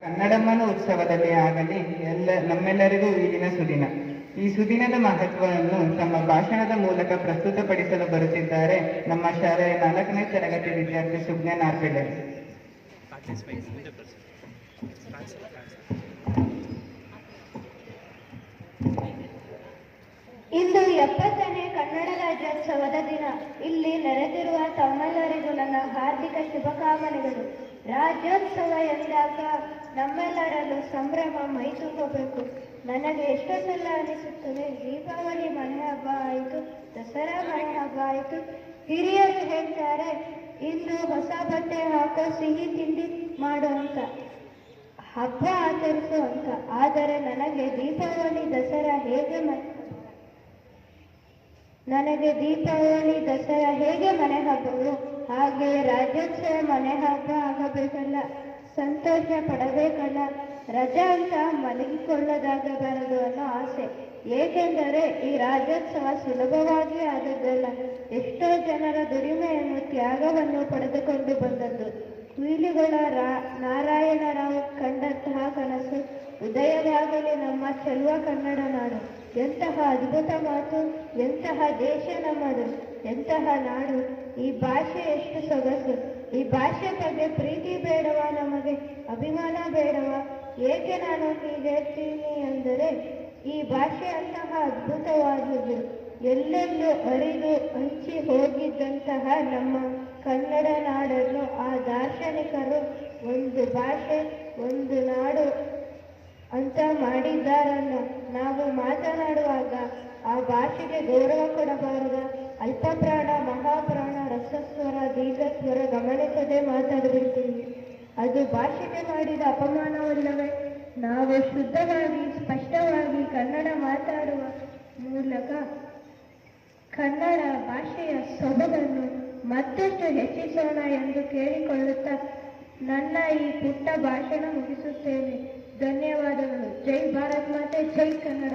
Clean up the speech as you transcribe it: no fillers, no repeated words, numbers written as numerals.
ಕನ್ನಡಮ್ಮನ ಉತ್ಸವದಲ್ಲಿ ಆಗಲಿ ನಮ್ಮೆಲ್ಲರಿಗೂ ಈ ದಿನ ಸುದಿನ. ಈ ಸುದಿನದ ಮಹತ್ವವನ್ನು ತಮ್ಮ ಭಾಷಣದ ಮೂಲಕ ಪ್ರಸ್ತುತಪಡಿಸಲು ಬರುತ್ತಿದ್ದಾರೆ ನಮ್ಮ ಶಾಲೆಯ 4ನೇ ತರಗತಿ ವಿದ್ಯಾರ್ಥಿ ಸುಜ್ಞಾ ನಾರ್ಪೆಳ್ಳೆ. ಇಂದು 70ನೇ ಕನ್ನಡ ರಾಜ್ಯೋತ್ಸವದ ದಿನ. ಇಲ್ಲಿ ನೆರೆದಿರುವ ತಮ್ಮೆಲ್ಲರಿಗೂ ನನ್ನ ಹಾರ್ದಿಕ ಶುಭಕಾಮನೆಗಳು. ರಾಜ್ಯೋತ್ಸವ ಎಂದಾಗ ನಮ್ಮೆಲ್ಲರಲ್ಲೂ ಸಂಭ್ರಮ ಮೈತುಂಬಬೇಕು. ನನಗೆ ಎಷ್ಟೊಂದೆಲ್ಲ ಅನಿಸುತ್ತದೆ. ದೀಪಾವಳಿ ಮನೆ ಹಬ್ಬ ಆಯಿತು, ದಸರಾ ಮನೆ ಹಬ್ಬ ಆಯಿತು. ಹಿರಿಯರು ಹೇಳ್ತಾರೆ ಇಂದು ಹೊಸ ಬಟ್ಟೆ ಹಾಕೋ, ಸಿಹಿ ತಿಂಡಿ ಮಾಡೋ ಅಂತ, ಹಬ್ಬ ಆಚರಿಸೋ ಅಂತ. ಆದರೆ ನನಗೆ ದೀಪಾವಳಿ ದಸರಾ ಹೇಗೆ ಮನೆ ಹಬ್ಬವು, ಹಾಗೆ ರಾಜ್ಯೋತ್ಸವ ಮನೆ ಹಬ್ಬ ಆಗಬೇಕಲ್ಲ, ಸಂತೋಷ ಪಡಬೇಕಲ್ಲ, ರಜಾ ಅಂತ ಮಲಗಿಕೊಳ್ಳೋದಾಗಬಾರದು ಅನ್ನೋ ಆಸೆ. ಏಕೆಂದರೆ ಈ ರಾಜ್ಯೋತ್ಸವ ಸುಲಭವಾಗಿ ಆದದ್ದಲ್ಲ. ಎಷ್ಟೋ ಜನರ ದುಡಿಮೆಯನ್ನು, ತ್ಯಾಗವನ್ನು ಪಡೆದುಕೊಂಡು ಬಂದದ್ದು. ಕುಯಿಲಿಗಳ ನಾರಾಯಣರಾವ್ ಕಂಡಂತಹ ಕನಸು ಉದಯವಾಗಲಿ ನಮ್ಮ ಚೆಲುವ ಕನ್ನಡ ನಾಡು. ಎಂತಹ ಅದ್ಭುತ ಮಾತು, ಎಂತಹ ದೇಶ ನಮ್ಮದು, ಎಂತಹ ನಾಡು. ಈ ಭಾಷೆ ಎಷ್ಟು ಸೊಗಸು. ಈ ಭಾಷೆ ಬಗ್ಗೆ ಪ್ರೀತಿ ಬೇಡವಾ ನಮಗೆ, ಅಭಿಮಾನ ಬೇಡವಾ? ಏಕೆ ನಾನು ಹೀಗೆ ಹೇಳ್ತೀನಿ ಅಂದರೆ, ಈ ಭಾಷೆ ಅಂತಹ ಅದ್ಭುತವಾದುದು. ಎಲ್ಲೆಲ್ಲೂ ಅರಿದು ಹಂಚಿ ಹೋಗಿದ್ದಂತಹ ನಮ್ಮ ಕನ್ನಡ ನಾಡನ್ನು ಆ ದಾರ್ಶನಿಕರು ಒಂದು ಭಾಷೆ ಒಂದು ನಾಡು ಅಂತ ಮಾಡಿದ್ದಾರನ್ನು ನಾವು ಮಾತನಾಡುವಾಗ ಆ ಭಾಷೆಗೆ ಗೌರವ ಕೊಡಬಾರದ? ಅಲ್ಪಪ್ರಾಣ, ಮಹಾಪ್ರಾಣ, ರಸಸ್ವರ, ದೀರ್ಘಸ್ವರ ಗಮನಿಸದೆ ಮಾತಾಡಬಿಡ್ತೀವಿ. ಅದು ಭಾಷೆಗೆ ಮಾಡಿದ ಅಪಮಾನವಲ್ಲವೇ? ನಾವು ಶುದ್ಧವಾಗಿ, ಸ್ಪಷ್ಟವಾಗಿ ಕನ್ನಡ ಮಾತಾಡುವ ಮೂಲಕ ಕನ್ನಡ ಭಾಷೆಯ ಸೊಬಗನ್ನು ಮತ್ತಷ್ಟು ಹೆಚ್ಚಿಸೋಣ ಎಂದು ಕೇಳಿಕೊಳ್ಳುತ್ತಾ ನನ್ನ ಈ ಪುಟ್ಟ ಭಾಷಣ ಮುಗಿಸುತ್ತೇನೆ. ಧನ್ಯವಾದಗಳು. ಜೈ ಭಾರತ್ ಮಾತೆ, ಜೈ ಕನ್ನಡ.